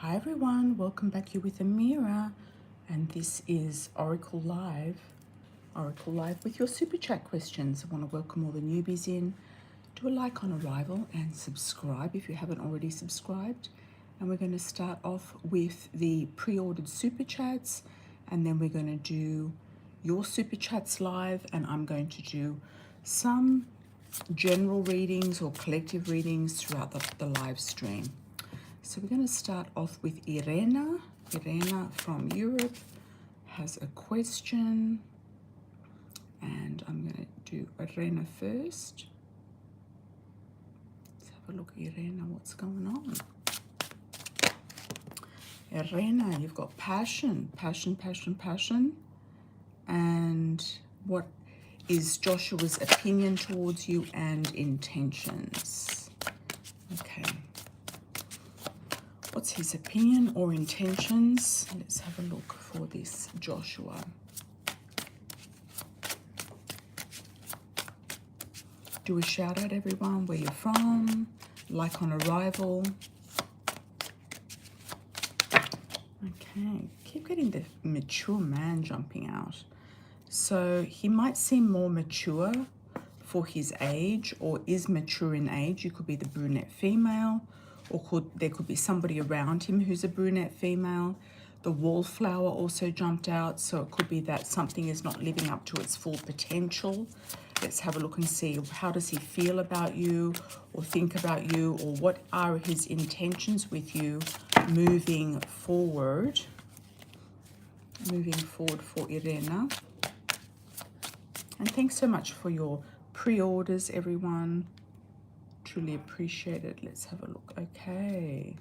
Hi everyone, welcome back here with Amira, and this is Oracle Live with your super chat questions. I want to welcome all the newbies in. Do a like on arrival and subscribe if you haven't already subscribed. And we're going to start off with the pre-ordered super chats, and then we're going to do your super chats live, and I'm going to do some general readings or collective readings throughout the live stream. So we're going to start off with Irena. Irena from Europe has a question, and I'm going to do Irena first. Let's have a look, Irena, what's going on? Irena, you've got passion. And what is Joshua's opinion towards you and intentions? Okay. What's his opinion or intentions? Let's have a look for this Joshua. Do a shout out, everyone, where you're from, like on arrival. Okay, keep getting the mature man jumping out. So he might seem more mature for his age, or is mature in age. You could be the brunette female, or there could be somebody around him who's a brunette female. The wallflower also jumped out, so it could be that something is not living up to its full potential. Let's have a look and see, how does he feel about you or think about you, or what are his intentions with you moving forward for Irena. And thanks so much for your pre-orders, everyone. Truly appreciate it. Let's have a look. Okay.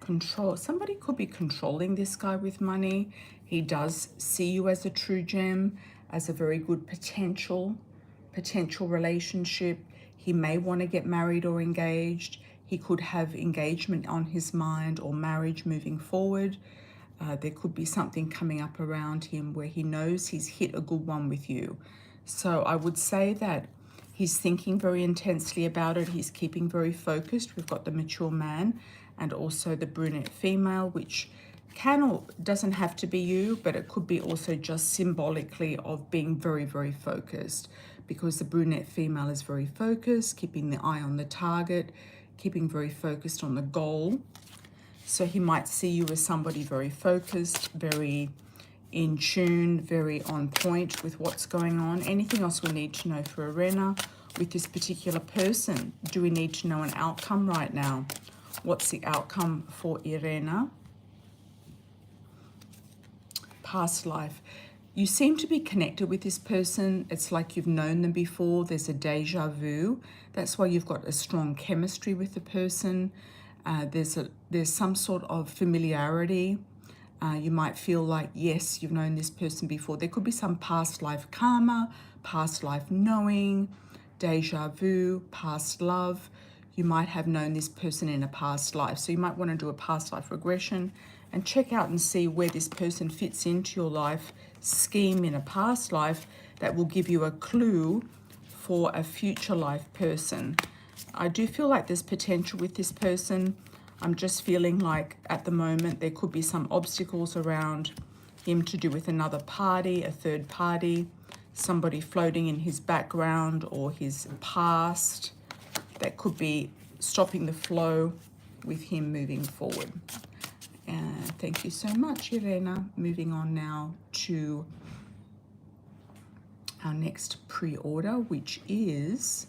Control. Somebody could be controlling this guy with money. He does see you as a true gem, as a very good potential relationship. He may want to get married or engaged. He could have engagement on his mind or marriage moving forward. There could be something coming up around him where he knows he's hit a good one with you. So I would say that he's thinking very intensely about it. He's keeping very focused. We've got the mature man and also the brunette female, which can or doesn't have to be you, but it could be also just symbolically of being very, very focused, because the brunette female is very focused, keeping the eye on the target, keeping very focused on the goal. So he might see you as somebody very focused, very in tune, very on point with what's going on. Anything else we need to know for Irena with this particular person? Do we need to know an outcome right now? What's the outcome for Irena? Past life. You seem to be connected with this person. It's like you've known them before. There's a deja vu. That's why you've got a strong chemistry with the person. There's some sort of familiarity. You might feel like, yes, you've known this person before. There could be some past life karma, past life knowing, deja vu, past love. You might have known this person in a past life. So you might want to do a past life regression and check out and see where this person fits into your life scheme in a past life. That will give you a clue for a future life person. I do feel like there's potential with this person. I'm just feeling like at the moment there could be some obstacles around him to do with another party, a third party, somebody floating in his background or his past that could be stopping the flow with him moving forward. Thank you so much, Irena. Moving on now to our next pre-order, which is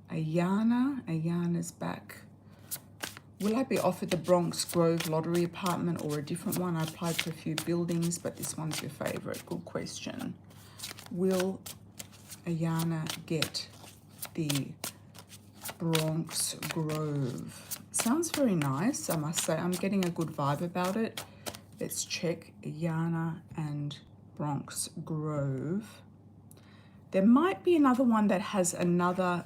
Ayana. Ayana's back. Will I be offered the Bronx Grove lottery apartment or a different one? I applied to a few buildings, but this one's your favorite. Good question. Will Ayana get the Bronx Grove? Sounds very nice, I must say. I'm getting a good vibe about it. Let's check Ayana and Bronx Grove. There might be another one that has another,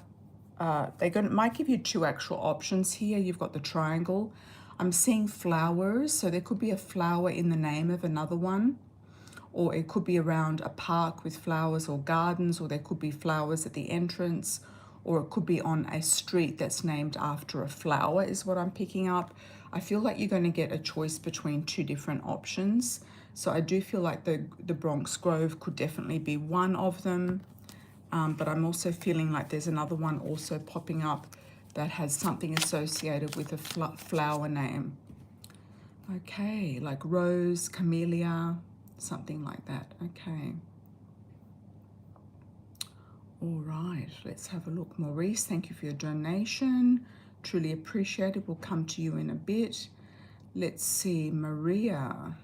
might give you two actual options here. You've got the triangle. I'm seeing flowers, so there could be a flower in the name of another one, or it could be around a park with flowers or gardens, or there could be flowers at the entrance, or it could be on a street that's named after a flower is what I'm picking up. I feel like you're going to get a choice between two different options. So I do feel like the Bronx Grove could definitely be one of them. But I'm also feeling like there's another one also popping up that has something associated with a flower name. Okay, like rose, camellia, something like that. Okay. All right, let's have a look. Maurice, thank you for your donation. Truly appreciate it. We'll come to you in a bit. Let's see, Maria.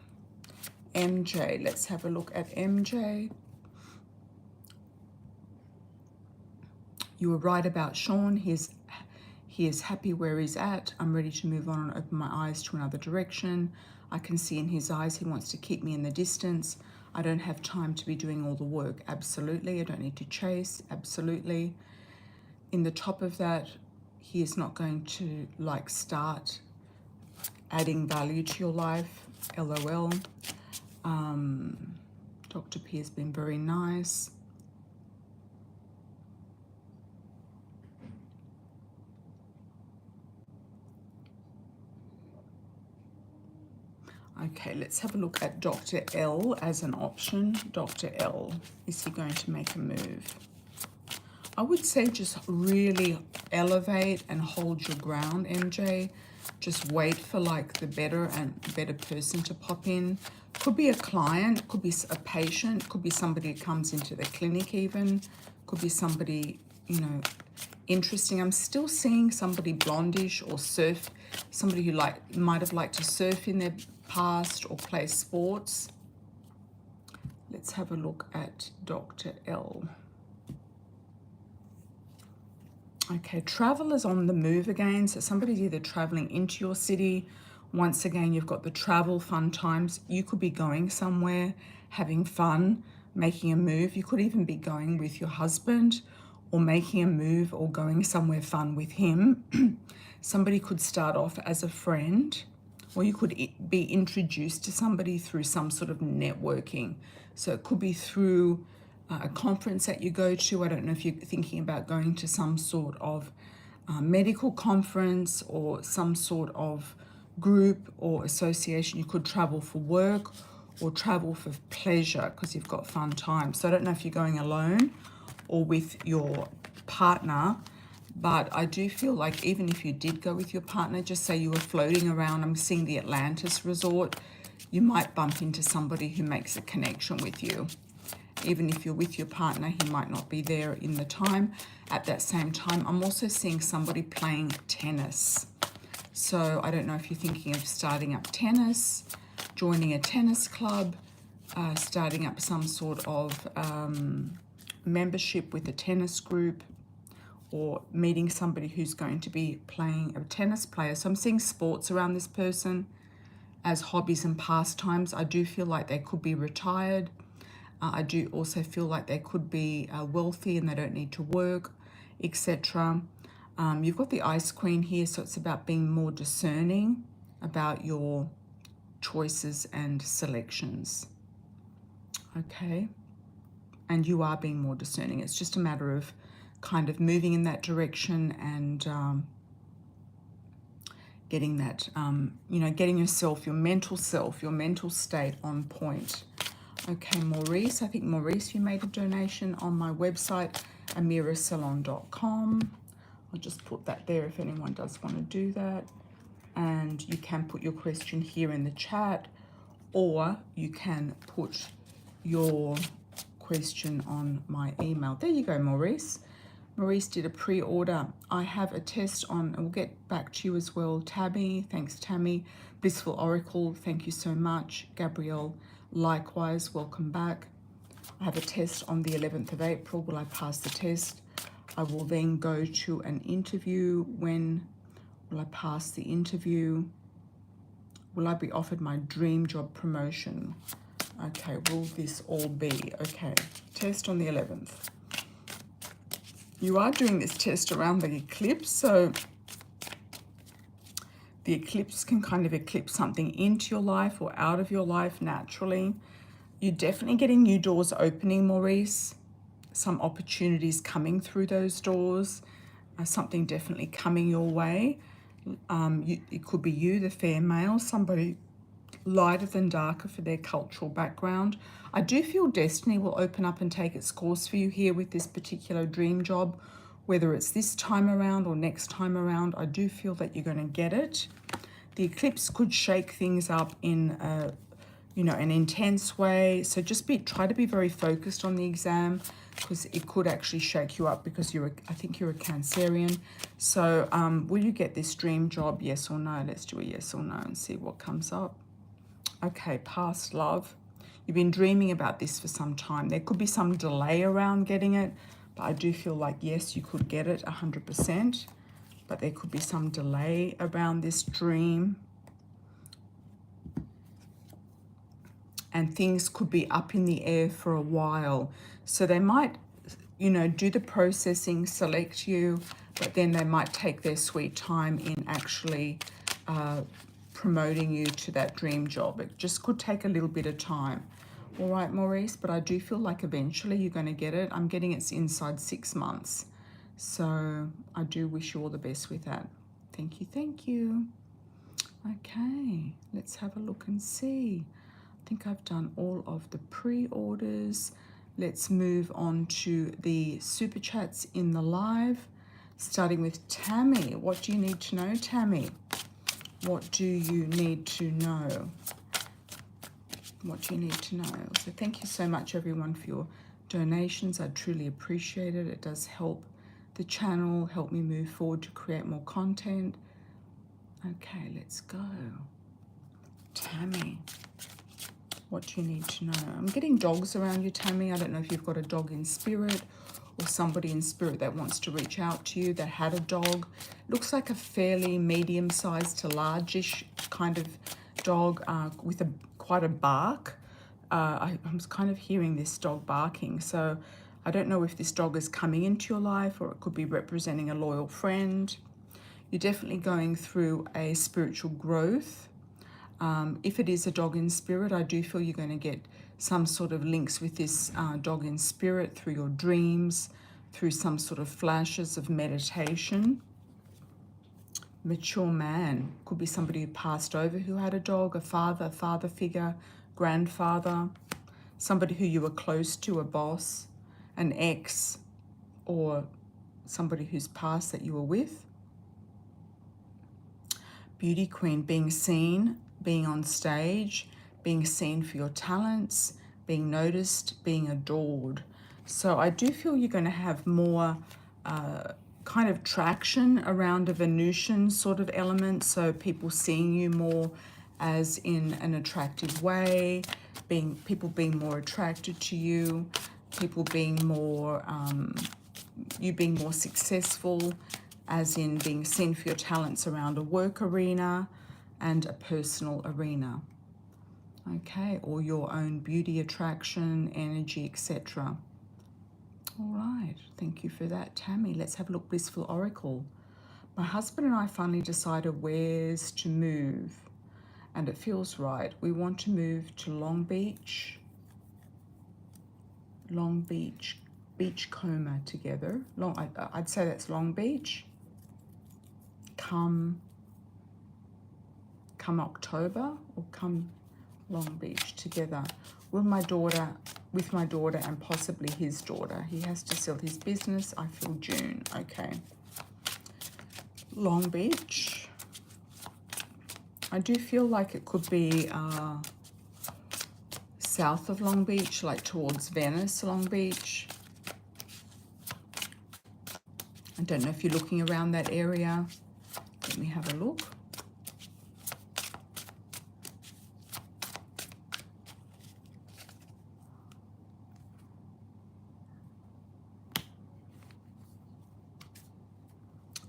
MJ, let's have a look at MJ. You were right about Sean. He is happy where he's at. I'm ready to move on and open my eyes to another direction. I can see in his eyes he wants to keep me in the distance. I don't have time to be doing all the work. Absolutely. I don't need to chase. Absolutely. In the top of that, he is not going to like start adding value to your life. LOL. Dr. P has been very nice. Okay, let's have a look at Dr. L as an option. Dr. L, is he going to make a move? I would say just really elevate and hold your ground, MJ. Just wait for like the better person to pop in. Could be a client, could be a patient, could be somebody who comes into the clinic even. Could be somebody, you know, interesting. I'm still seeing somebody blondish or surf, somebody who might have liked to surf in their past or play sports. Let's have a look at Dr. L. Okay, travel is on the move again. So somebody's either traveling into your city. Once again, you've got the travel fun times. You could be going somewhere, having fun, making a move. You could even be going with your husband or making a move or going somewhere fun with him. Somebody could start off as a friend, or you could be introduced to somebody through some sort of networking. So it could be through a conference that you go to. I don't know if you're thinking about going to some sort of medical conference or some sort of group or association. You could travel for work or travel for pleasure because you've got fun times. So I don't know if you're going alone or with your partner, but I do feel like even if you did go with your partner, just say you were floating around, I'm seeing the Atlantis resort, you might bump into somebody who makes a connection with you. Even if you're with your partner, he might not be there in the time. At that same time, I'm also seeing somebody playing tennis. So I don't know if you're thinking of starting up tennis, joining a tennis club, starting up some sort of membership with a tennis group, or meeting somebody who's going to be playing a tennis player. So I'm seeing sports around this person as hobbies and pastimes. I do feel like they could be retired. I do also feel like they could be wealthy and they don't need to work, etc. You've got the Ice Queen here, so it's about being more discerning about your choices and selections. Okay. And you are being more discerning. It's just a matter of kind of moving in that direction and getting that, you know, getting yourself, your mental state on point. Okay, Maurice, I think Maurice, you made a donation on my website, amiracelon.com. I'll just put that there if anyone does want to do that. And you can put your question here in the chat, or you can put your question on my email. There you go, Maurice. Maurice did a pre-order. I have a test on, and we'll get back to you as well. Tammy, thanks Tammy. Blissful Oracle, thank you so much. Gabrielle, likewise, welcome back. I have a test on the 11th of April. Will I pass the test? I will then go to an interview. When will I pass the interview? Will I be offered my dream job promotion? Okay, will this all be? Okay, test on the 11th. You are doing this test around the eclipse, so the eclipse can kind of eclipse something into your life or out of your life naturally. You're definitely getting new doors opening, Maurice. some opportunities coming through those doors, something definitely coming your way. It could be you, the fair male, somebody lighter than darker for their cultural background. I do feel destiny will open up and take its course for you here with this particular dream job, whether it's this time around or next time around. I do feel that you're going to get it. The eclipse could shake things up in an intense way. So just try to be very focused on the exam, because it could actually shake you up, because I think you're a Cancerian. So will you get this dream job? Yes or no? Let's do a yes or no and see what comes up. Okay, past love. You've been dreaming about this for some time. There could be some delay around getting it, but I do feel like, yes, you could get it 100%, but there could be some delay around this dream. And things could be up in the air for a while. So they might, do the processing, select you, but then they might take their sweet time in actually promoting you to that dream job. It just could take a little bit of time. All right, Maurice, but I do feel like eventually you're going to get it. I'm getting it's inside 6 months. So I do wish you all the best with that. Thank you, thank you. Okay, let's have a look and see. I think I've done all of the pre-orders. Let's move on to the super chats in the live, starting with Tammy. What do you need to know, Tammy? What do you need to know? What do you need to know? So thank you so much, everyone, for your donations. I truly appreciate it. It does help the channel, help me move forward to create more content. Okay, let's go. Tammy, what do you need to know? I'm getting dogs around you, Tammy. I don't know if you've got a dog in spirit or somebody in spirit that wants to reach out to you that had a dog. Looks like a fairly medium-sized to largish kind of dog with quite a bark. I'm kind of hearing this dog barking. So I don't know if this dog is coming into your life or it could be representing a loyal friend. You're definitely going through a spiritual growth. If it is a dog in spirit, I do feel you're going to get some sort of links with this dog in spirit through your dreams, through some sort of flashes of meditation. Mature man, could be somebody who passed over who had a dog, a father figure, grandfather, somebody who you were close to, a boss, an ex, or somebody who's passed that you were with. Beauty queen, being seen, being on stage, being seen for your talents, being noticed, being adored. So I do feel you're going to have more kind of traction around a Venusian sort of element. So people seeing you more as in an attractive way, people being more attracted to you, people being more, you being more successful, as in being seen for your talents around a work arena and a personal arena. Okay, or your own beauty, attraction, energy, etc. All right, thank you for that, Tammy. Let's have a look, Blissful Oracle. My husband and I finally decided where's to move, and it feels right. We want to move to Long Beach, Beachcomber together. I'd say that's Long Beach. Come October, or come Long Beach together with my daughter and possibly his daughter. He has to sell his business. I feel June. Okay. Long Beach. I do feel like it could be south of Long Beach, like towards Venice, Long Beach. I don't know if you're looking around that area. Let me have a look.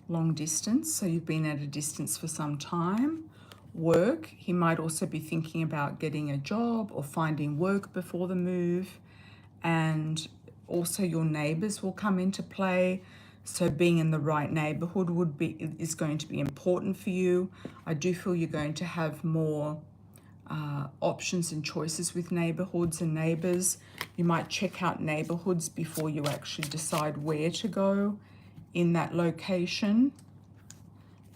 Long distance, so you've been at a distance for some time. Work, he might also be thinking about getting a job or finding work before the move. And also your neighbors will come into play. So being in the right neighborhood is going to be important for you. I do feel you're going to have more options and choices with neighborhoods and neighbors. You might check out neighborhoods before you actually decide where to go in that location.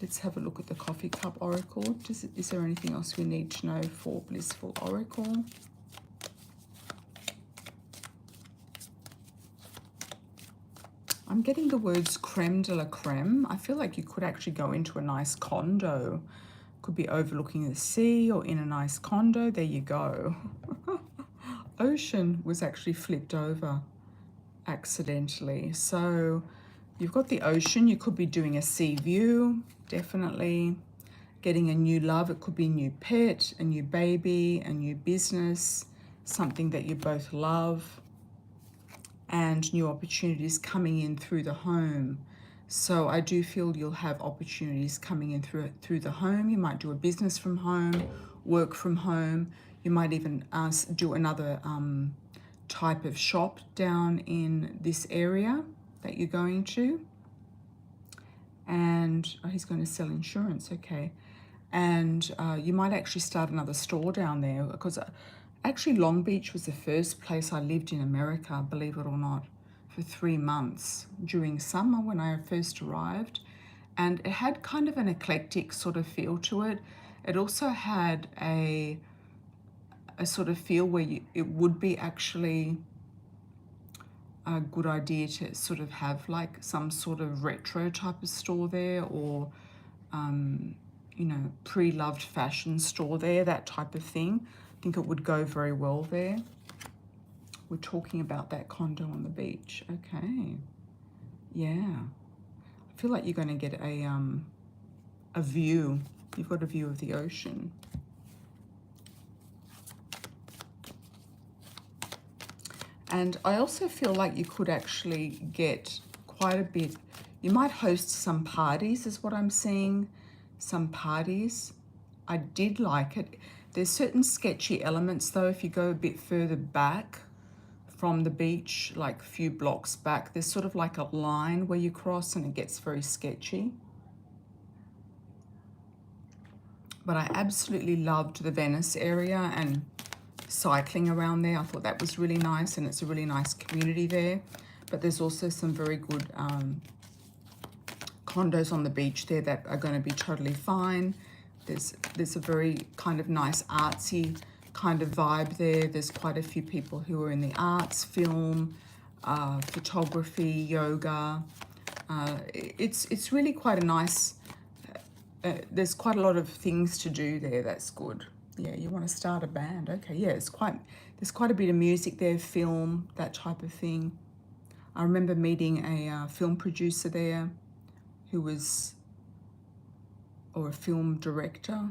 Let's have a look at the Coffee Cup Oracle. Is there anything else we need to know for Blissful Oracle? I'm getting the words creme de la creme. I feel like you could actually go into a nice condo. Could be overlooking the sea or in a nice condo. There you go. Ocean was actually flipped over accidentally. So you've got the ocean. You could be doing a sea view, definitely. Getting a new love. It could be a new pet, a new baby, a new business, something that you both love, and new opportunities coming in through the home. So I do feel you'll have opportunities coming in through the home. You might do a business from home, work from home. You might even do another type of shop down in this area that you're going to. And he's going to sell insurance, okay. And you might actually start another store down there, because actually Long Beach was the first place I lived in America, believe it or not, for 3 months during summer when I first arrived. And it had kind of an eclectic sort of feel to it. It also had a sort of feel where it would be actually a good idea to sort of have like some sort of retro type of store there, or you know, pre-loved fashion store there, that type of thing. I think it would go very well there. We're talking about that condo on the beach. Okay. Yeah. I feel like you're going to get a view. You've got a view of the ocean. And I also feel like you could actually get quite a bit. You might host some parties, is what I'm seeing. Some parties. I did like it. There's certain sketchy elements though. If you go a bit further back from the beach, like a few blocks back, there's sort of like a line where you cross and it gets very sketchy. But I absolutely loved the Venice area and cycling around there. I thought that was really nice, and it's a really nice community there. But there's also some very good condos on the beach there that are going to be totally fine. There's a very kind of nice artsy kind of vibe there. There's quite a few people who are in the arts, film, photography, yoga. It's really quite a nice, there's quite a lot of things to do there. That's good. Yeah, you want to start a band. Okay, yeah, there's quite a bit of music there, film, that type of thing. I remember meeting a film producer there who was, or a film director.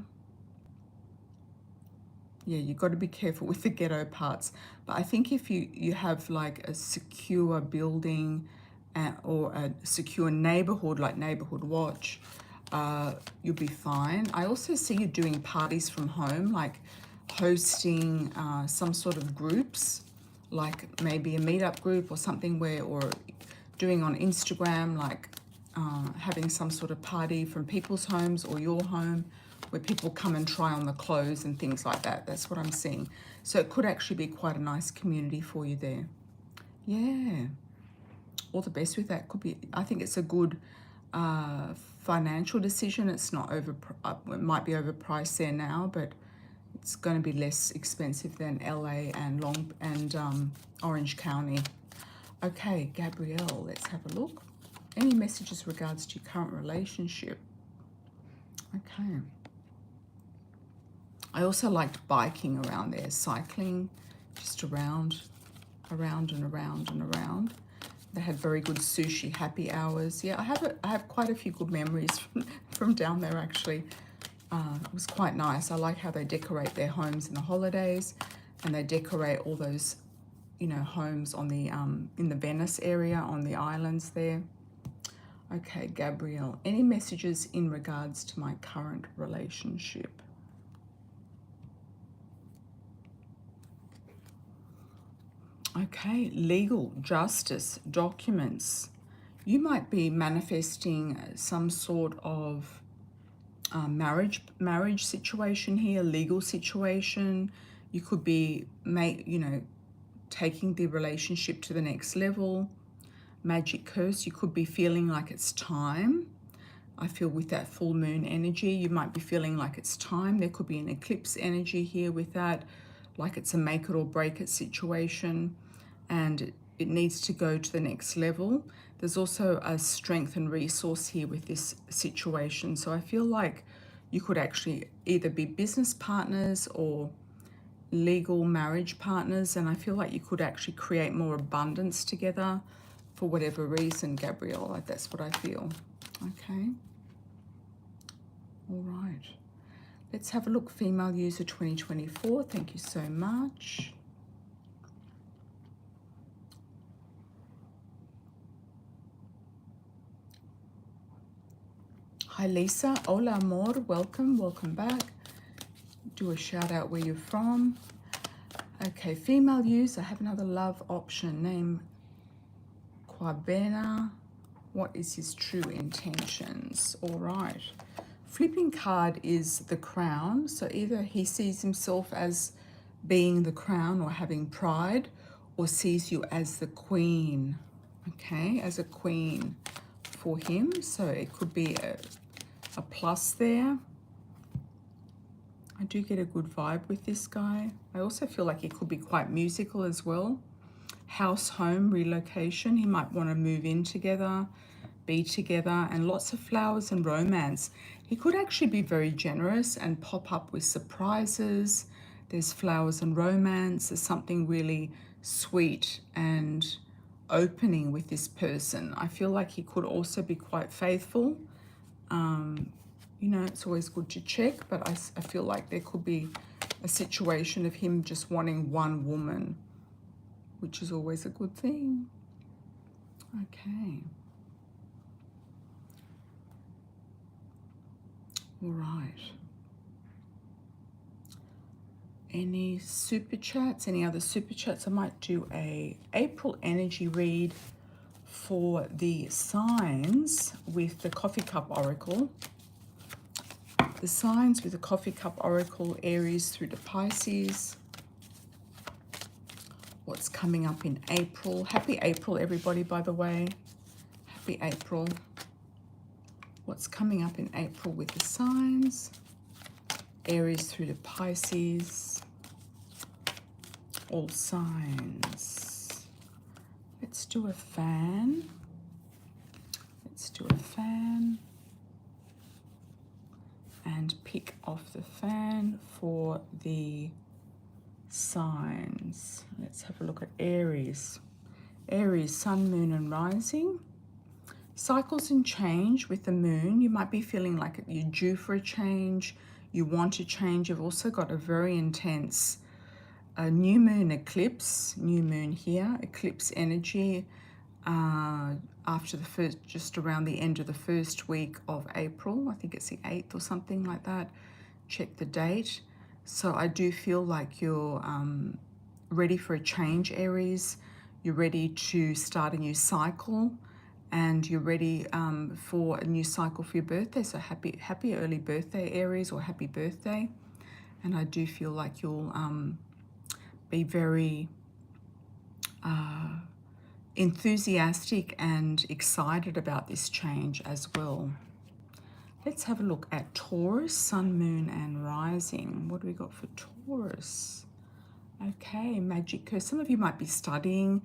Yeah, you've got to be careful with the ghetto parts. But I think if you have like a secure building or a secure neighborhood, like Neighborhood Watch, you'll be fine. I also see you doing parties from home, like hosting some sort of groups, like maybe a meetup group or something, or doing on Instagram, like having some sort of party from people's homes or your home, where people come and try on the clothes and things like that. That's what I'm seeing. So it could actually be quite a nice community for you there. Yeah. All the best with that. Could be, I think it's a good financial decision. It's not it might be overpriced there now, but it's going to be less expensive than LA and Orange County. Okay, Gabrielle, let's have a look. Any messages regards to your current relationship? Okay. I also liked biking around there, cycling, just around and around and around. They had very good sushi happy hours. Yeah, I have quite a few good memories from down there actually. It was quite nice. I like how they decorate their homes in the holidays, and they decorate all those, you know, homes on the in the Venice area on the islands there. Okay, Gabrielle, any messages in regards to my current relationship? Okay, legal, justice, documents. You might be manifesting some sort of marriage situation here, legal situation. You could be, taking the relationship to the next level. Magic curse, you could be feeling like it's time. I feel with that full moon energy, you might be feeling like it's time. There could be an eclipse energy here with that, like it's a make it or break it situation, and it needs to go to the next level. There's also a strength and resource here with this situation. So I feel like you could actually either be business partners or legal marriage partners, and I feel like you could actually create more abundance together for whatever reason, Gabrielle. Like that's what I feel. Okay. All right. Let's have a look. Female user 2024. Thank you so much. Hi, Lisa. Hola, amor. Welcome. Welcome back. Do a shout out where you're from. Okay, female user. I have another love option. Name Quabena. What is his true intentions? All right. Flipping card is the crown. So either he sees himself as being the crown or having pride, or sees you as the queen. Okay, as a queen for him. So it could be a plus there. I do get a good vibe with this guy. I also feel like he could be quite musical as well. House, home, relocation. He might want to move in together, be together, and lots of flowers and romance. He could actually be very generous and pop up with surprises. There's flowers and romance. There's something really sweet and opening with this person. I feel like he could also be quite faithful. It's always good to check, but I feel like there could be a situation of him just wanting one woman, which is always a good thing. Okay. All right. Any super chats? Any other super chats? I might do a April energy read for the signs with the Coffee Cup Oracle. The signs with the Coffee Cup Oracle, Aries through to Pisces. What's coming up in April? Happy April, everybody, by the way. Happy April. What's coming up in April with the signs? Aries through to Pisces. All signs. Let's do a fan. Let's do a fan. And pick off the fan for the signs. Let's have a look at Aries. Aries, sun, moon, and rising. Cycles and change with the moon. You might be feeling like you're due for a change. You want to change. You've also got a very intense new moon eclipse. New moon here. Eclipse energy after the first, just around the end of the first week of April. I think it's the 8th or something like that. Check the date. So I do feel like you're ready for a change, Aries. You're ready to start a new cycle, and you're ready for a new cycle for your birthday. So happy early birthday, Aries, or happy birthday. And I do feel like you'll be very enthusiastic and excited about this change as well. Let's have a look at Taurus, sun, moon, and rising. What do we got for Taurus? Okay, magic curse. Some of you might be studying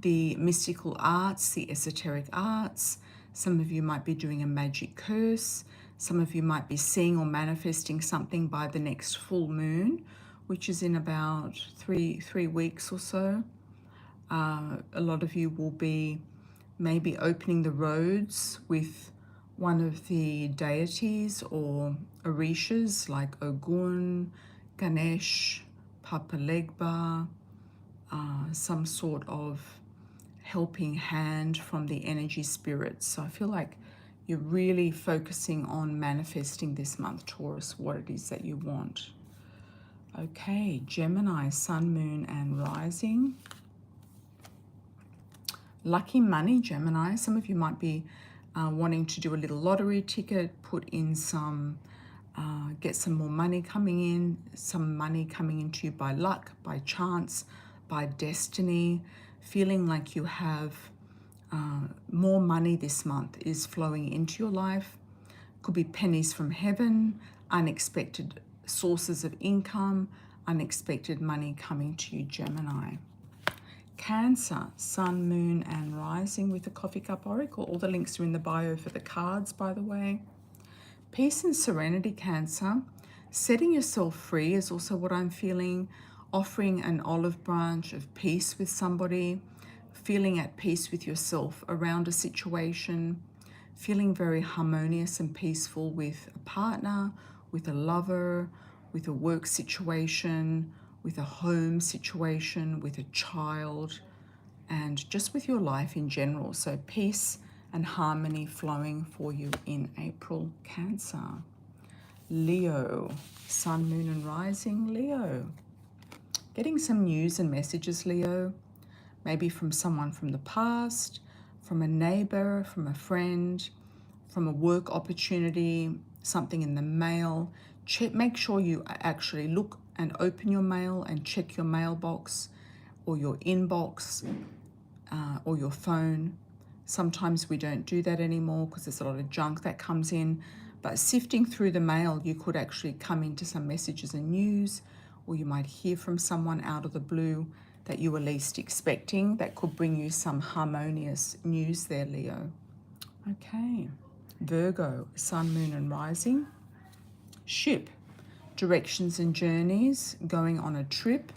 the mystical arts, the esoteric arts. Some of you might be doing a magic curse. Some of you might be seeing or manifesting something by the next full moon, which is in about three weeks or so. A lot of you will be maybe opening the roads with one of the deities or orishas like Ogun, Ganesh, Papa Legba, some sort of helping hand from the energy spirits. So I feel like you're really focusing on manifesting this month, Taurus, what it is that you want. Okay, Gemini, sun, moon, and rising. Lucky money, Gemini. Some of you might be wanting to do a little lottery ticket, put in some Get some more money coming in, some money coming into you by luck, by chance, by destiny, feeling like you have more money this month is flowing into your life. Could be pennies from heaven, unexpected sources of income, unexpected money coming to you, Gemini. Cancer, Sun, Moon, and Rising with the Coffee Cup Oracle. All the links are in the bio for the cards, by the way. Peace and serenity, Cancer. Setting yourself free is also what I'm feeling. Offering an olive branch of peace with somebody. Feeling at peace with yourself around a situation. Feeling very harmonious and peaceful with a partner, with a lover, with a work situation, with a home situation, with a child, and just with your life in general. So peace and harmony flowing for you in April, Cancer. Leo, Sun, Moon, and Rising, Leo. Getting some news and messages, Leo. Maybe from someone from the past, from a neighbor, from a friend, from a work opportunity, something in the mail. Make sure you actually look and open your mail and check your mailbox or your inbox or your phone. Sometimes we don't do that anymore because there's a lot of junk that comes in. But sifting through the mail, you could actually come into some messages and news, or you might hear from someone out of the blue that you were least expecting. That could bring you some harmonious news there, Leo. Okay. Virgo, Sun, Moon, and Rising. Ship, directions and journeys, going on a trip,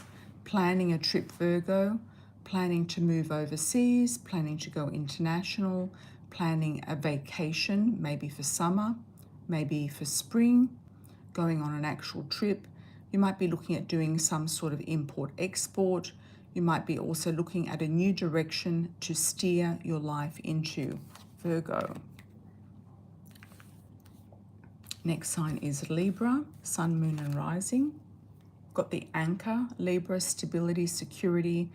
planning a trip, Virgo, planning to move overseas, planning to go international, planning a vacation, maybe for summer, maybe for spring, going on an actual trip. You might be looking at doing some sort of import-export. You might be also looking at a new direction to steer your life into, Virgo. Next sign is Libra, Sun, Moon, and Rising. Got the anchor, Libra, stability, security.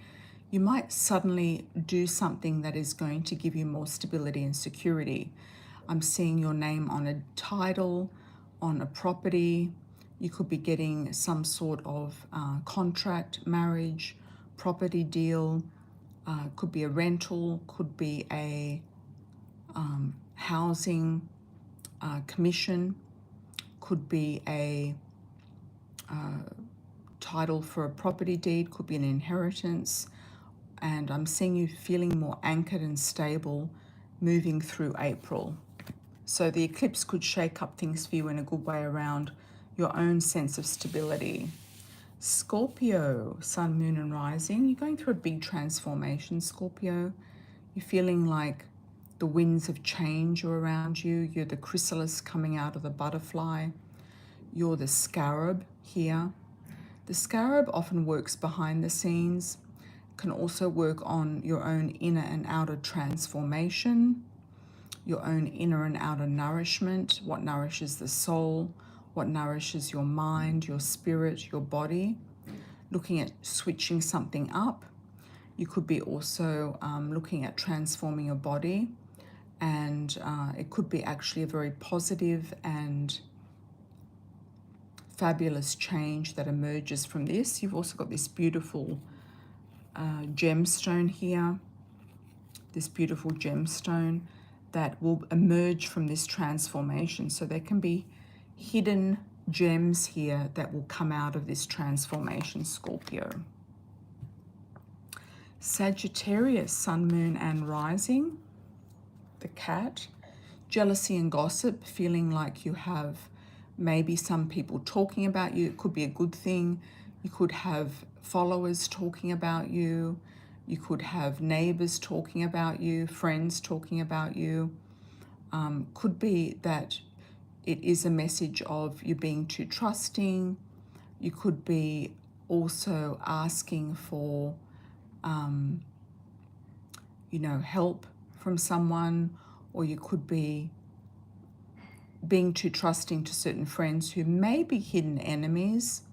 You might suddenly do something that is going to give you more stability and security. I'm seeing your name on a title, on a property. You could be getting some sort of contract, marriage, property deal. Could be a rental, could be a housing commission, could be a title for a property deed, could be an inheritance. And I'm seeing you feeling more anchored and stable moving through April. So the eclipse could shake up things for you in a good way around your own sense of stability. Scorpio, Sun, Moon, and Rising. You're going through a big transformation, Scorpio. You're feeling like the winds of change are around you. You're the chrysalis coming out of the butterfly. You're the scarab here. The scarab often works behind the scenes, can also work on your own inner and outer transformation, your own inner and outer nourishment, what nourishes the soul, what nourishes your mind, your spirit, your body, looking at switching something up. You could be also looking at transforming your body, and it could be actually a very positive and fabulous change that emerges from this. You've also got this beautiful gemstone here, this beautiful gemstone that will emerge from this transformation. So there can be hidden gems here that will come out of this transformation, Scorpio. Sagittarius, Sun, Moon, and Rising. The cat. Jealousy and gossip, feeling like you have maybe some people talking about you. It could be a good thing. You could have followers talking about you. You could have neighbors talking about you, friends talking about you. Could be that it is a message of you being too trusting. You could be also asking for, help from someone, or you could be being too trusting to certain friends who may be hidden enemies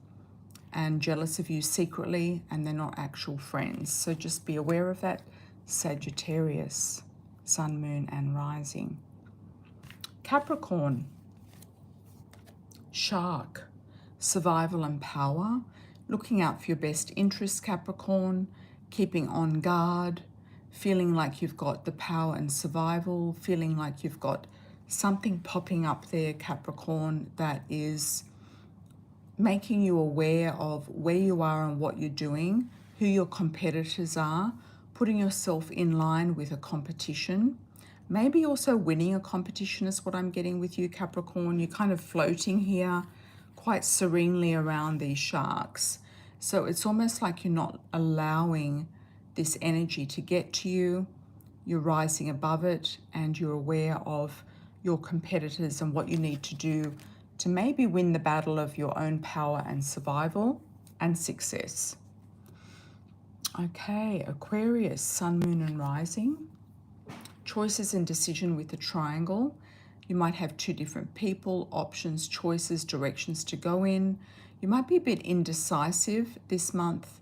and jealous of you secretly, and they're not actual friends. So just be aware of that, Sagittarius, Sun, Moon, and Rising. Capricorn, Shark, survival and power, looking out for your best interests, Capricorn, keeping on guard, feeling like you've got the power and survival, feeling like you've got something popping up there, Capricorn, that is making you aware of where you are and what you're doing, who your competitors are, putting yourself in line with a competition. Maybe also winning a competition is what I'm getting with you, Capricorn. You're kind of floating here quite serenely around these sharks. So it's almost like you're not allowing this energy to get to you. You're rising above it and you're aware of your competitors and what you need to do to maybe win the battle of your own power and survival and success. Okay, Aquarius, Sun, Moon and Rising. Choices and decision with the triangle. You might have two different people, options, choices, directions to go in. You might be a bit indecisive this month,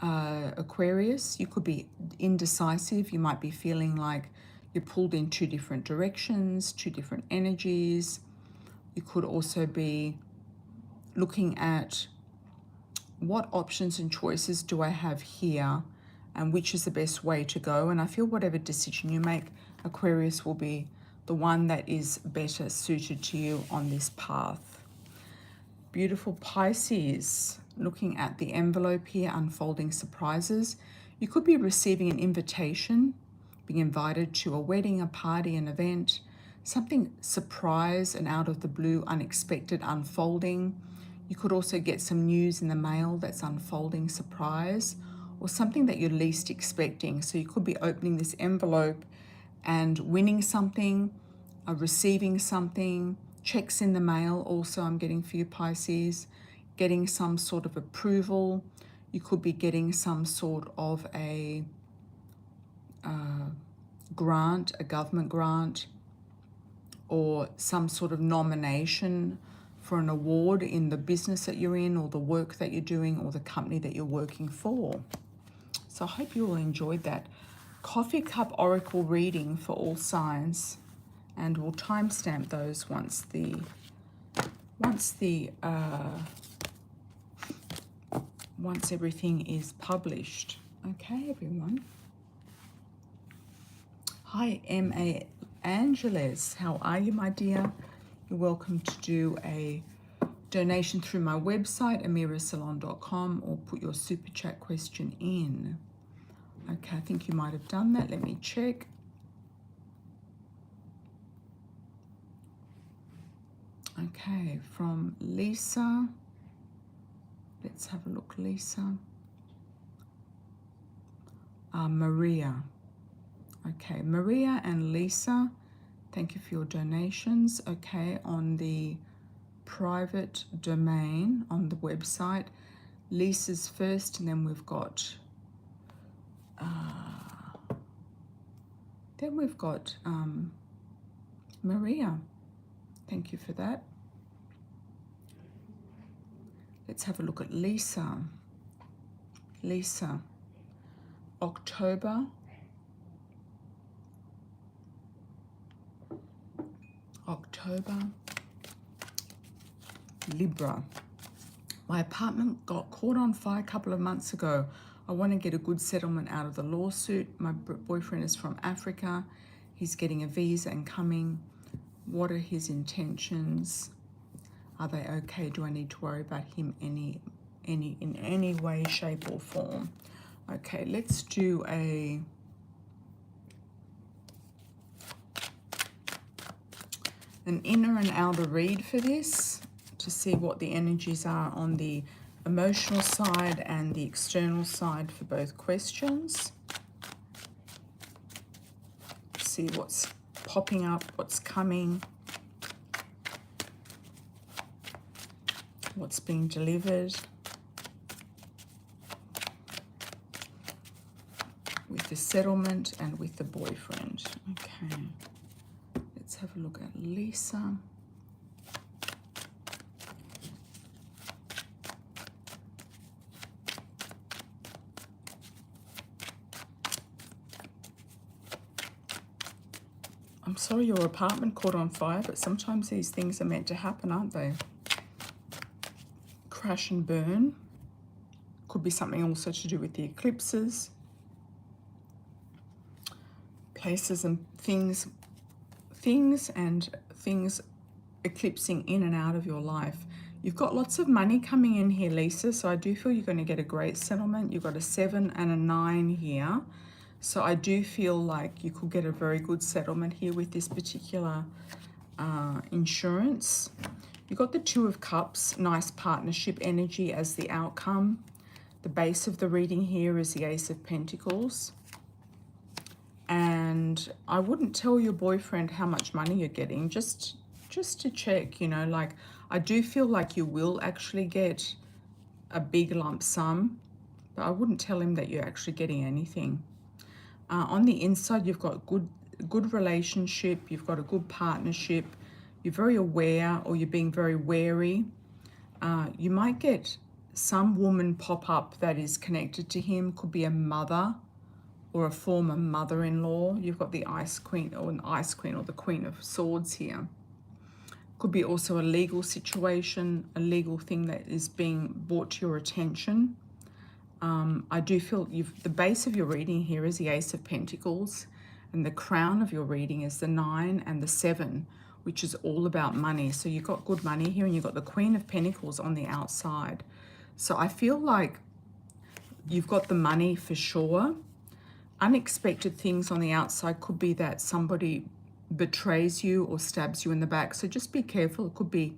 Aquarius. You could be indecisive. You might be feeling like you're pulled in two different directions, two different energies. You could also be looking at what options and choices do I have here and which is the best way to go. And I feel whatever decision you make, Aquarius, will be the one that is better suited to you on this path. Beautiful Pisces, looking at the envelope here, unfolding surprises. You could be receiving an invitation, being invited to a wedding, a party, an event, something surprise and out of the blue, unexpected, unfolding. You could also get some news in the mail that's unfolding, surprise, or something that you're least expecting. So you could be opening this envelope and winning something, receiving something, checks in the mail also I'm getting for you, Pisces, getting some sort of approval. You could be getting some sort of a grant, a government grant, or some sort of nomination for an award in the business that you're in or the work that you're doing or the company that you're working for. So I hope you all enjoyed that Coffee Cup Oracle reading for all signs, and we'll timestamp those once everything is published. Okay, everyone. Hi, M.A. Angeles. How are you, my dear? You're welcome to do a donation through my website, amiracelon.com, or put your super chat question in. Okay, I think you might have done that. Let me check. Okay, from Lisa. Let's have a look, Lisa. Maria. Okay, Maria and Lisa, thank you for your donations. Okay, on the private domain on the website, Lisa's first, and then we've got Maria. Thank you for that. Let's have a look at Lisa. Lisa, October, Libra. My apartment got caught on fire a couple of months ago. I want to get a good settlement out of the lawsuit. My boyfriend is from Africa. He's getting a visa and coming. What are his intentions? Are they okay? Do I need to worry about him in any way, shape or form? Okay, let's do an inner and outer read for this to see what the energies are on the emotional side and the external side for both questions. See what's popping up, what's coming, what's being delivered with the settlement and with the boyfriend. Okay, let's have a look at Lisa. Sorry your apartment caught on fire, but sometimes these things are meant to happen, aren't they? Crash and burn. Could be something also to do with the eclipses. Places and things eclipsing in and out of your life. You've got lots of money coming in here, Lisa, so I do feel you're going to get a great settlement. You've got a 7 and a 9 here. So I do feel like you could get a very good settlement here with this particular insurance. You've got the 2 of Cups, nice partnership energy as the outcome. The base of the reading here is the Ace of Pentacles. And I wouldn't tell your boyfriend how much money you're getting, just to check, you know, like I do feel like you will actually get a big lump sum, but I wouldn't tell him that you're actually getting anything. On the inside, you've got good relationship, you've got a good partnership, you're very aware, or you're being very wary. You might get some woman pop up that is connected to him, could be a mother or a former mother-in-law. You've got the Ice Queen or an Ice Queen or the Queen of Swords here. Could be also a legal situation, a legal thing that is being brought to your attention. I do feel the base of your reading here is the Ace of Pentacles, and the crown of your reading is the 9 and the 7, which is all about money. So you've got good money here, and you've got the Queen of Pentacles on the outside. So I feel like you've got the money for sure. Unexpected things on the outside could be that somebody betrays you or stabs you in the back. So just be careful. It could be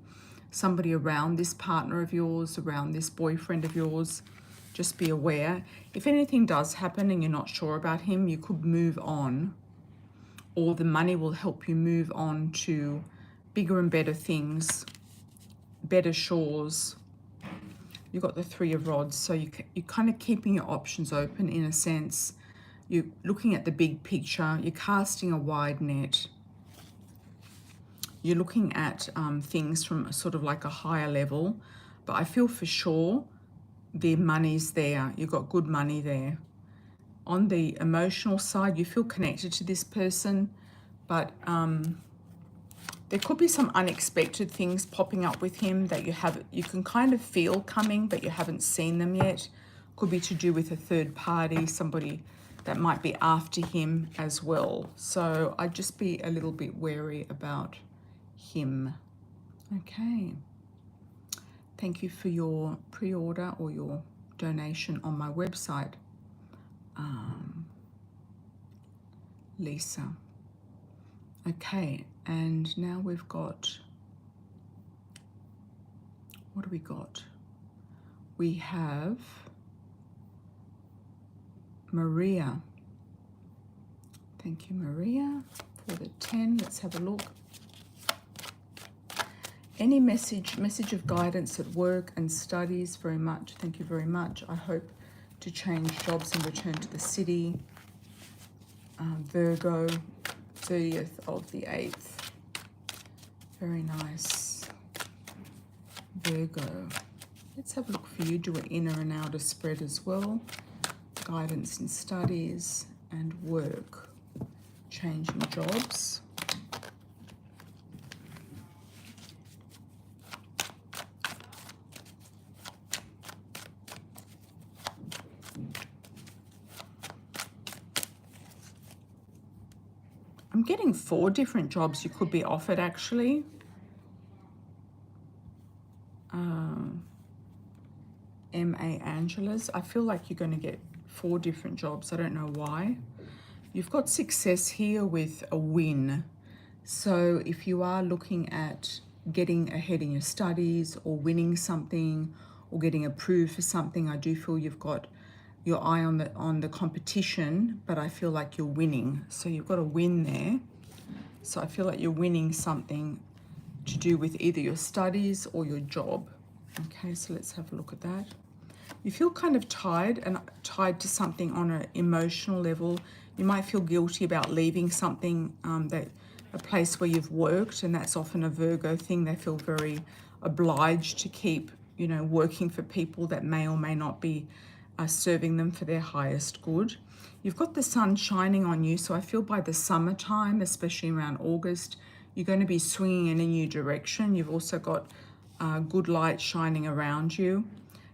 somebody around this partner of yours, around this boyfriend of yours. Just be aware. If anything does happen and you're not sure about him, you could move on, or the money will help you move on to bigger and better things, better shores. You've got the 3 of Rods, so you're kind of keeping your options open in a sense. You're looking at the big picture. You're casting a wide net. You're looking at things from sort of like a higher level. But I feel for sure the money's there. You've got good money there. On the emotional side, you feel connected to this person. But there could be some unexpected things popping up with him that you can kind of feel coming, but you haven't seen them yet. Could be to do with a third party, somebody that might be after him as well. So I'd just be a little bit wary about him. Okay. Thank you for your pre-order or your donation on my website, Lisa. Okay, and now we've got, what do we got? We have Maria. Thank you, Maria, for the 10. Let's have a look. Any message of guidance at work and studies? Very much. Thank you very much. I hope to change jobs and return to the city. Virgo, 30th of the 8th. Very nice. Virgo. Let's have a look for you. Do an inner and outer spread as well. Guidance in studies and work. Changing jobs. I'm getting 4 different jobs you could be offered, actually. M.A. Angela's. I feel like you're going to get 4 different jobs. I don't know why. You've got success here with a win. So if you are looking at getting ahead in your studies or winning something or getting approved for something, I do feel you've got your eye on the competition, but I feel like you're winning. So you've got a win there. So I feel like you're winning something to do with either your studies or your job. Okay, so let's have a look at that. You feel kind of tied to something on an emotional level. You might feel guilty about leaving something, a place where you've worked, and that's often a Virgo thing. They feel very obliged to keep, you know, working for people that may or may not be serving them for their highest good. You've got the sun shining on you, so I feel by the summertime, especially around August, you're going to be swinging in a new direction. You've also got good light shining around you.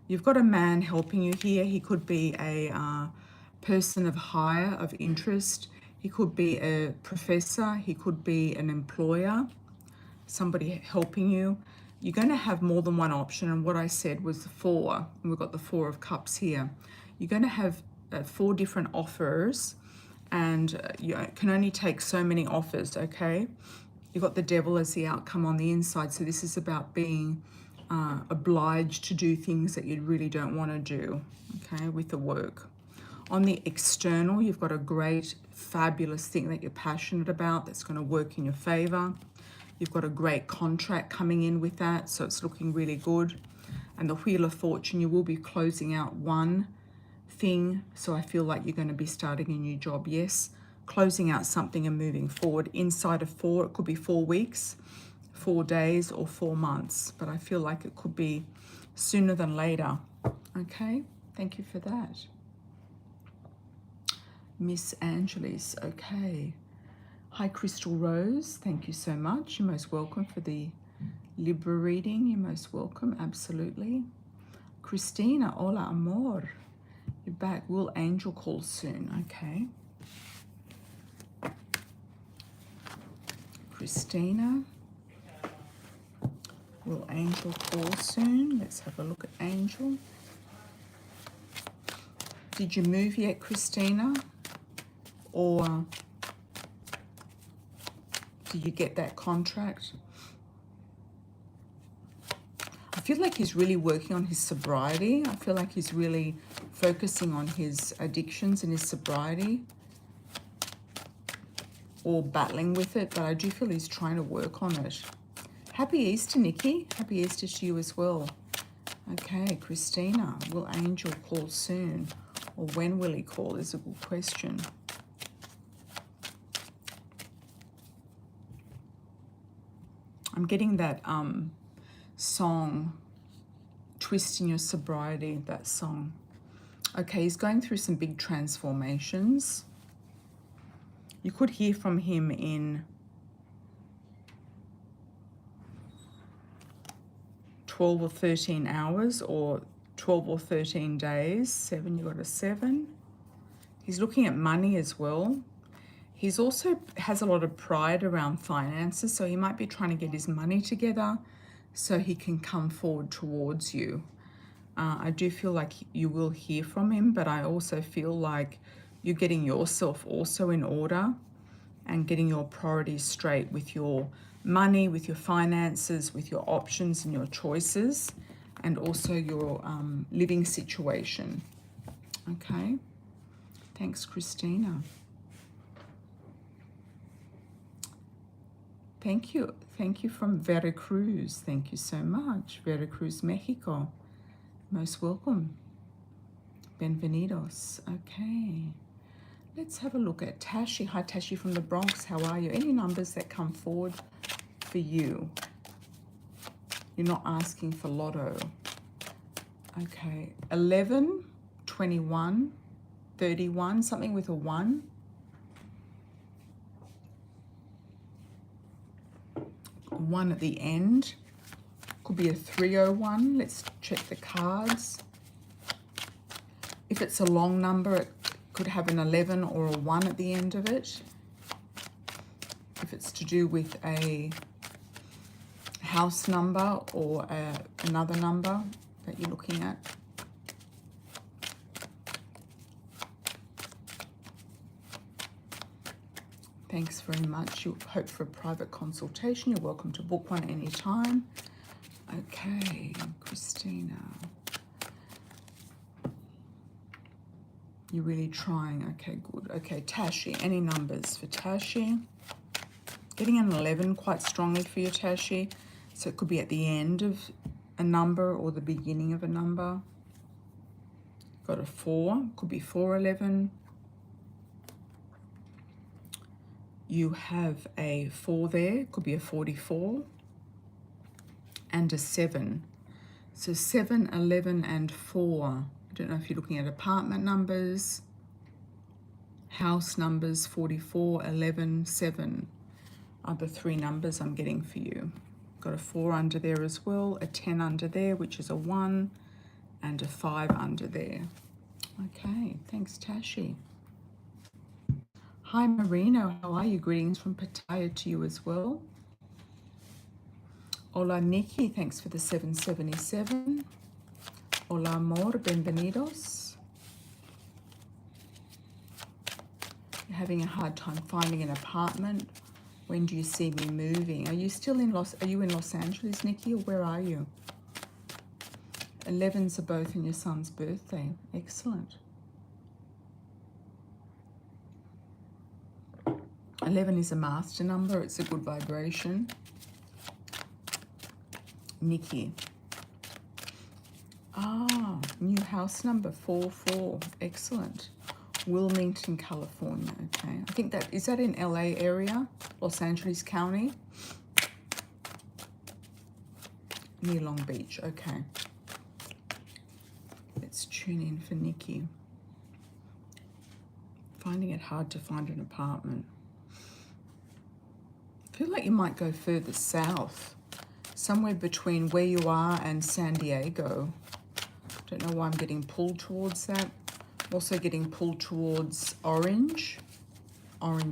You've got a man helping you here. He could be a person of hire, of interest. He could be a professor. He could be an employer, somebody helping you. You're going to have more than one option, and what I said was the 4, and we've got the 4 of Cups here. You're going to have 4 different offers, and you can only take so many offers, okay? You've got the Devil as the outcome on the inside, so this is about being obliged to do things that you really don't want to do, okay, with the work. On the external, you've got a great, fabulous thing that you're passionate about that's going to work in your favor. You've got a great contract coming in with that, so it's looking really good. And the Wheel of Fortune, you will be closing out one thing, so I feel like you're going to be starting a new job, yes. Closing out something and moving forward inside of 4, it could be 4 weeks, 4 days, or 4 months, but I feel like it could be sooner than later, okay? Thank you for that. Miss Angelis, okay. Hi, Crystal Rose. Thank you so much. You're most welcome for the Libra reading. You're most welcome, absolutely. Christina, hola, amor. You're back. Will angel call soon? Okay. Christina, will angel call soon? Let's have a look at angel. Did you move yet, Christina? Or do you get that contract? I feel like he's really working on his sobriety. I feel like he's really focusing on his addictions and his sobriety, or battling with it, but I do feel he's trying to work on it. Happy Easter, Nikki. Happy Easter to you as well. Okay, Christina, will angel call soon? Or when will he call is a good question. I'm getting that song, Twist in Your Sobriety, that song. Okay, he's going through some big transformations. You could hear from him in 12 or 13 hours, or 12 or 13 days. 7, you got a 7. He's looking at money as well. He's also has a lot of pride around finances, so he might be trying to get his money together so he can come forward towards you. I do feel like you will hear from him, but I also feel like you're getting yourself also in order and getting your priorities straight with your money, with your finances, with your options and your choices, and also your living situation. Okay, thanks, Christina. Thank you from Veracruz. Thank you so much, Veracruz, Mexico. Most welcome. Bienvenidos. Okay, let's have a look at Tashi. Hi, Tashi from the Bronx. How are you? Any numbers that come forward for you? You're not asking for lotto. Okay, 11, 21, 31, something with a 1. One at the end. Could be a 301. Let's check the cards. If it's a long number, it could have an 11 or a 1 at the end of it. If it's to do with a house number or another number that you're looking at. Thanks very much. You hope for a private consultation. You're welcome to book one anytime. Okay, Christina. You're really trying. Okay, good. Okay, Tashi. Any numbers for Tashi? Getting an 11 quite strongly for you, Tashi. So it could be at the end of a number or the beginning of a number. Got a 4. Could be 411. You have a 4 there. Could be a 44. And a 7. So 7, 11, and 4. I Don't know if you're looking at apartment numbers, house numbers. 44, 11, 7 are the 3 numbers I'm getting for you. Got a 4 under there as well, a 10 under there, which is a 1, and a 5 under there. Okay, thanks, Tashi. Hi, Marino. How are you? Greetings from Pattaya to you as well. Hola, Nikki. Thanks for the 777. Hola, amor. Bienvenidos. You're having a hard time finding an apartment. When do you see me moving? Are you still in Los Angeles, Nikki, or where are you? 11s are both in your son's birthday. Excellent. 11 is a master number. It's a good vibration. Nikki. Ah, new house number 44. Excellent. Wilmington, California. Okay. I think that, is that in LA area? Los Angeles County? Near Long Beach. Okay. Let's tune in for Nikki. Finding it hard to find an apartment. I feel like you might go further south. Somewhere between where you are and San Diego. Don't know why I'm getting pulled towards that. Also getting pulled towards Orange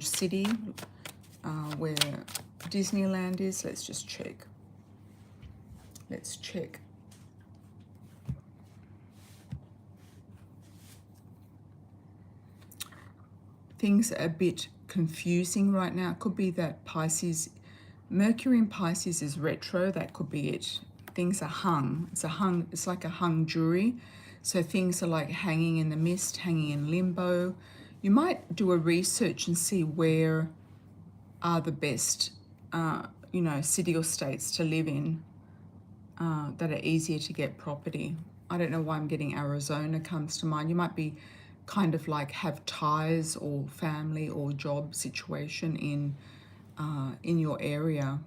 City, where Disneyland is. Let's just check. Let's check. Things are a bit confusing right now. It could be that Pisces, Mercury in Pisces is retro. That could be it. Things are hung. It's like a hung jury. So things are like hanging in the mist, hanging in limbo. You might do a research and see where are the best, city or states to live in that are easier to get property. I don't know why I'm getting Arizona comes to mind. You might be kind of like have ties or family or job situation in your area.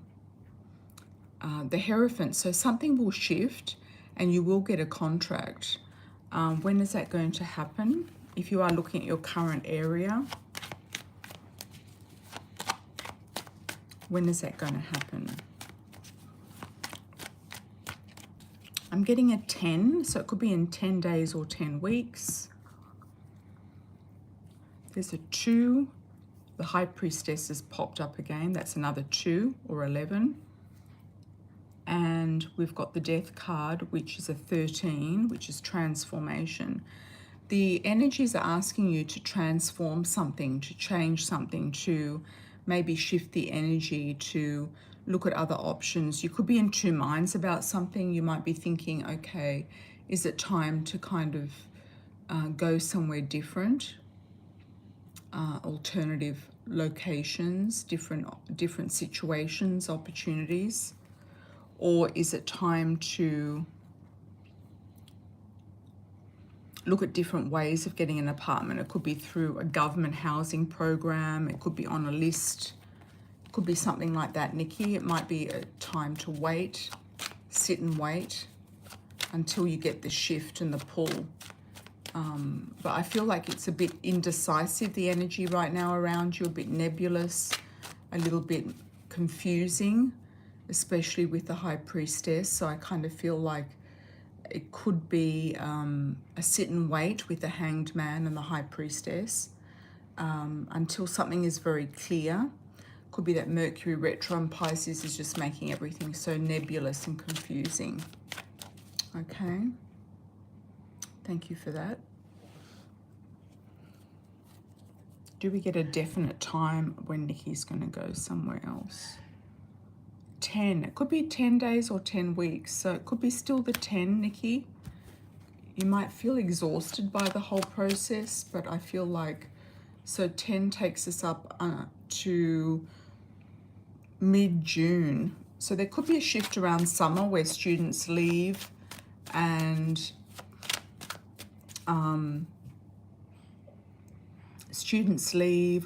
The Hierophant, so something will shift and you will get a contract. When is that going to happen? If you are looking at your current area, when is that going to happen? I'm getting a 10, so it could be in 10 days or 10 weeks. There's a 2. The High Priestess has popped up again. That's another 2 or 11. And we've got the Death card, which is a 13, which is transformation. The energies are asking you to transform something, to change something, to maybe shift the energy, to look at other options. You could be in 2 minds about something. You might be thinking, okay, is it time to kind of go somewhere different? Alternative locations, different situations, opportunities. Or is it time to look at different ways of getting an apartment? It could be through a government housing program. It could be on a list. It could be something like that, Nikki. It might be a time to wait, sit and wait until you get the shift and the pull. But I feel like it's a bit indecisive, the energy right now around you, a bit nebulous, a little bit confusing, especially with the High Priestess. So I kind of feel like it could be a sit and wait with the Hanged Man and the High Priestess until something is very clear. Could be that Mercury retro and Pisces is just making everything so nebulous and confusing. Okay. Thank you for that. Do we get a definite time when Nikki's going to go somewhere else? 10. It could be 10 days or 10 weeks. So it could be still the 10, Nikki. You might feel exhausted by the whole process, but I feel like, so 10 takes us up to mid-June. So there could be a shift around summer where students leave and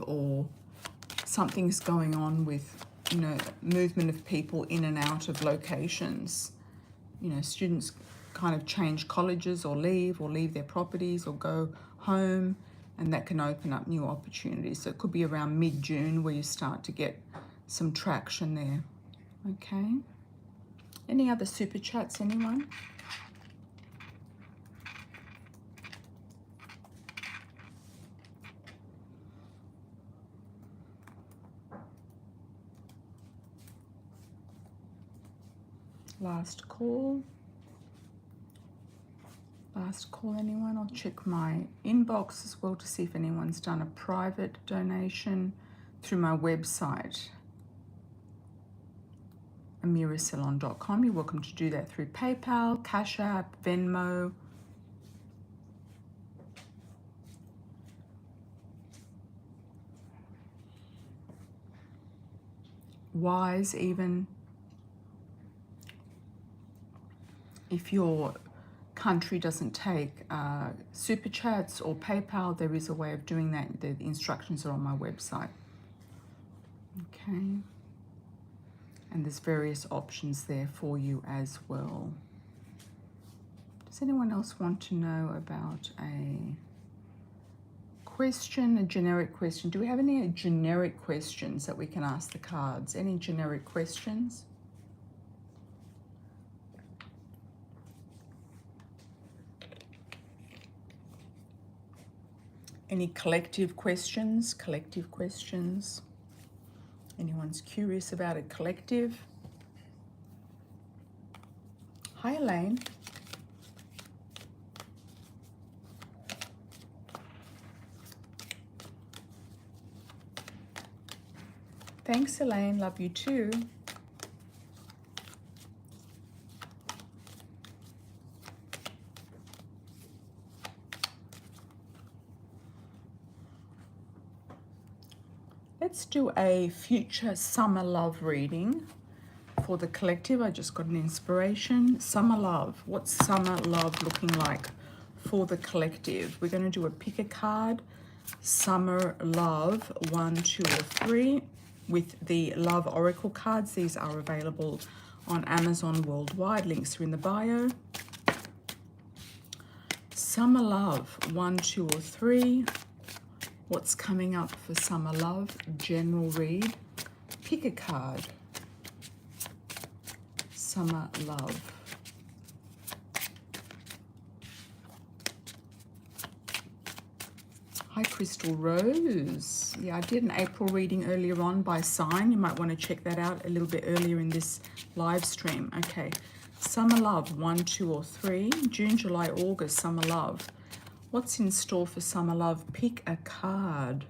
or something's going on with, movement of people in and out of locations. Students kind of change colleges or leave their properties or go home, and that can open up new opportunities. So it could be around mid-June where you start to get some traction there. Okay. Any other super chats, anyone? Last call. Last call, anyone? I'll check my inbox as well to see if anyone's done a private donation through my website, amiracelon.com. You're welcome to do that through PayPal, Cash App, Venmo. Wise even. If your country doesn't take super chats or PayPal, there is a way of doing that. The instructions are on my website. Okay. And there's various options there for you as well. Does anyone else want to know about a question, a generic question? Do we have any generic questions that we can ask the cards? Any generic questions? Any collective questions? Collective questions? Anyone's curious about a collective? Hi, Elaine. Thanks, Elaine. Love you too. Let's do a future summer love reading for the collective. I just got an inspiration. Summer love. What's summer love looking like for the collective? We're going to do a pick a card. Summer love 1, 2, or 3 with the love oracle cards. These are available on Amazon worldwide. Links are in the bio. Summer love 1, 2, or 3. What's coming up for summer love? General read. Pick a card. Summer love. Hi, Crystal Rose. Yeah, I did an April reading earlier on by sign. You might want to check that out a little bit earlier in this live stream. Okay. Summer love 1, 2, or 3. June, July, August, summer love. What's in store for summer love? Pick a card.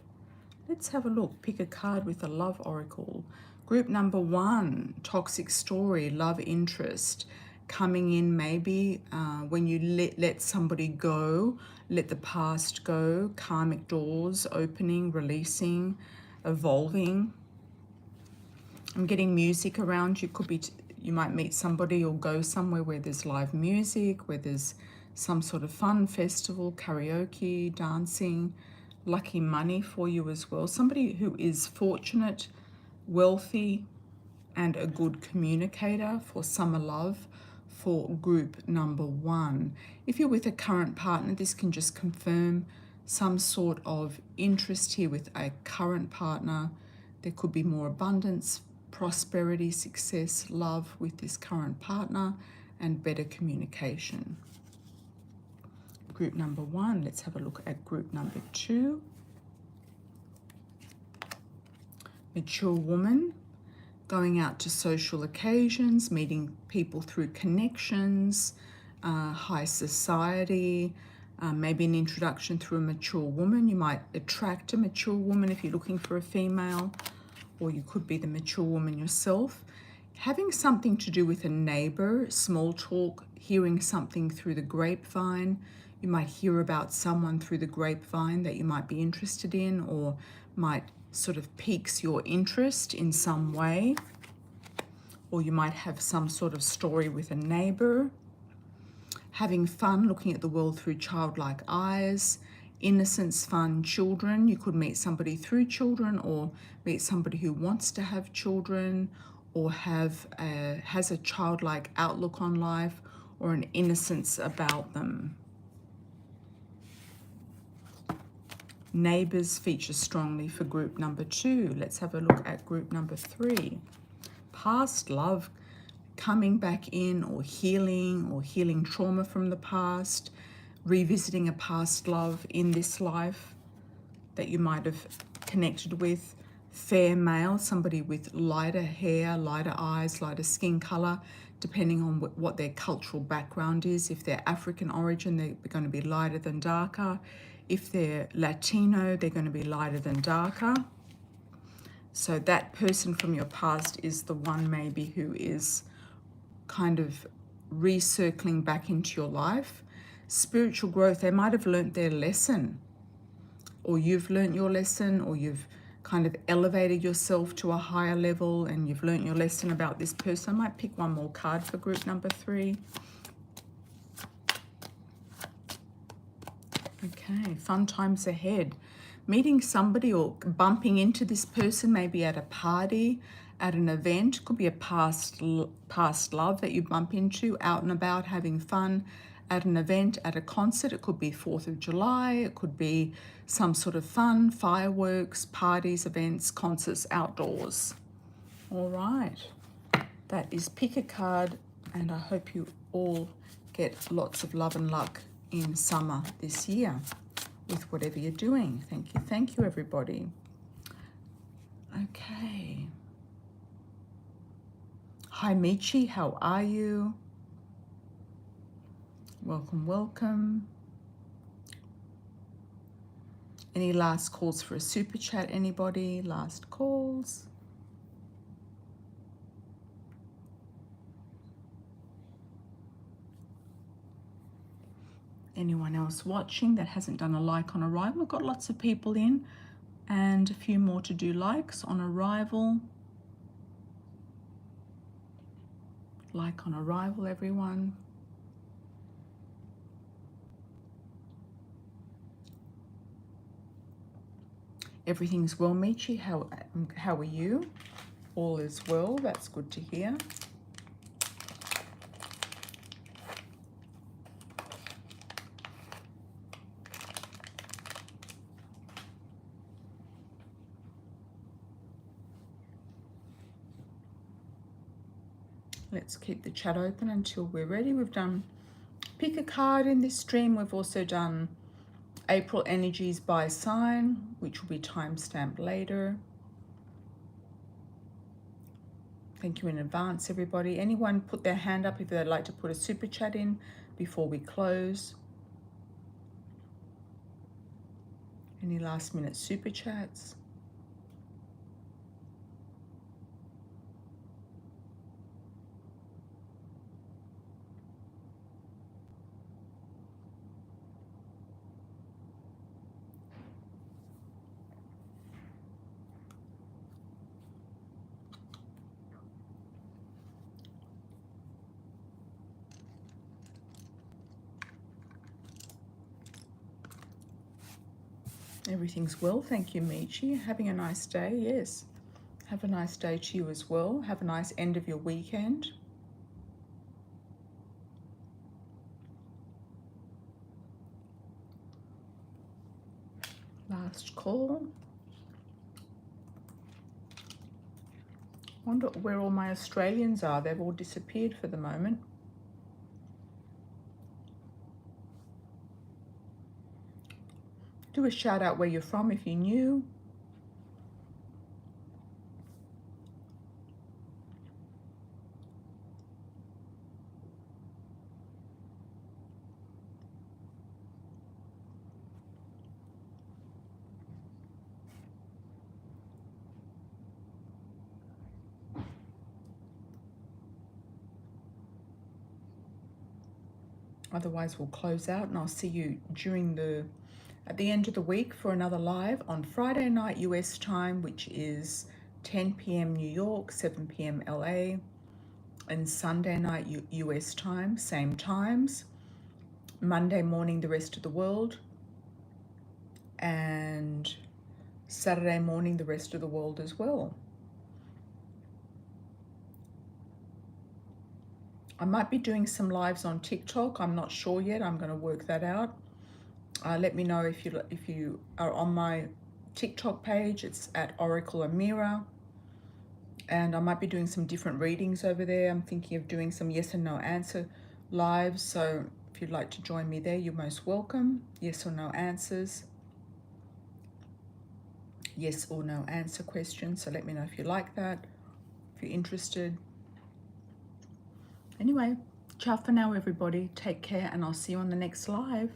Let's have a look. Pick a card with a love oracle. Group number 1, toxic story, love interest. Coming in maybe when you let somebody go, let the past go, karmic doors opening, releasing, evolving. I'm getting music around you. Could be, you might meet somebody or go somewhere where there's live music, where there's some sort of fun festival, karaoke, dancing, lucky money for you as well. Somebody who is fortunate, wealthy, and a good communicator for summer love for group number 1. If you're with a current partner, this can just confirm some sort of interest here with a current partner. There could be more abundance, prosperity, success, love with this current partner, and better communication. Group number 1. Let's have a look at group number 2. Mature woman, going out to social occasions, meeting people through connections, high society, maybe an introduction through a mature woman. You might attract a mature woman if you're looking for a female, or you could be the mature woman yourself. Having something to do with a neighbor, small talk, hearing something through the grapevine. You might hear about someone through the grapevine that you might be interested in, or might sort of piques your interest in some way. Or you might have some sort of story with a neighbor. Having fun, looking at the world through childlike eyes. Innocence, fun, children. You could meet somebody through children, or meet somebody who wants to have children, or has a childlike outlook on life, or an innocence about them. Neighbours feature strongly for group number 2. Let's have a look at group number 3. Past love coming back in, or healing trauma from the past, revisiting a past love in this life that you might have connected with. Fair male, somebody with lighter hair, lighter eyes, lighter skin color, depending on what their cultural background is. If they're African origin, they're going to be lighter than darker. If they're Latino, they're going to be lighter than darker. So that person from your past is the one maybe who is kind of recircling back into your life. Spiritual growth, they might have learnt their lesson, or you've learnt your lesson, or you've kind of elevated yourself to a higher level and you've learnt your lesson about this person. I might pick one more card for group number 3. Okay, fun times ahead. Meeting somebody or bumping into this person, maybe at a party, at an event. Could be a past love that you bump into, out and about, having fun, at an event, at a concert. It could be 4th of July. It could be some sort of fun, fireworks, parties, events, concerts, outdoors. All right. That is pick a card, and I hope you all get lots of love and luck in summer this year with whatever you're doing. Thank you everybody. Okay. Hi Michi, how are you? Welcome. Any last calls for a super chat, anybody? Last calls? Anyone else watching that hasn't done a like on arrival? We've got lots of people in and a few more to do likes on arrival. Like on arrival, everyone. Everything's well, Michi. How are you? All is well. That's good to hear. Let's keep the chat open until we're ready. We've done pick a card in this stream. We've also done April energies by sign, which will be time-stamped later. Thank you in advance, everybody. Anyone put their hand up if they'd like to put a super chat in before we close? Any last minute super chats? Everything's well, thank you, Michi. Having a nice day, yes. Have a nice day to you as well. Have a nice end of your weekend. Last call. Wonder where all my Australians are. They've all disappeared for the moment. Do a shout out where you're from if you're new. Otherwise, we'll close out and I'll see you at the end of the week for another live on Friday night US time, which is 10 p.m. New York, 7 p.m. LA, and Sunday night US time, same times. Monday morning, the rest of the world, and Saturday morning, the rest of the world as well. I might be doing some lives on TikTok. I'm not sure yet. I'm going to work that out. Let me know if you are on my TikTok page. It's at Oracle Amira. And I might be doing some different readings over there. I'm thinking of doing some yes and no answer lives. So if you'd like to join me there, you're most welcome. Yes or no answers. Yes or no answer questions. So let me know if you like that, if you're interested. Anyway, ciao for now, everybody. Take care, and I'll see you on the next live.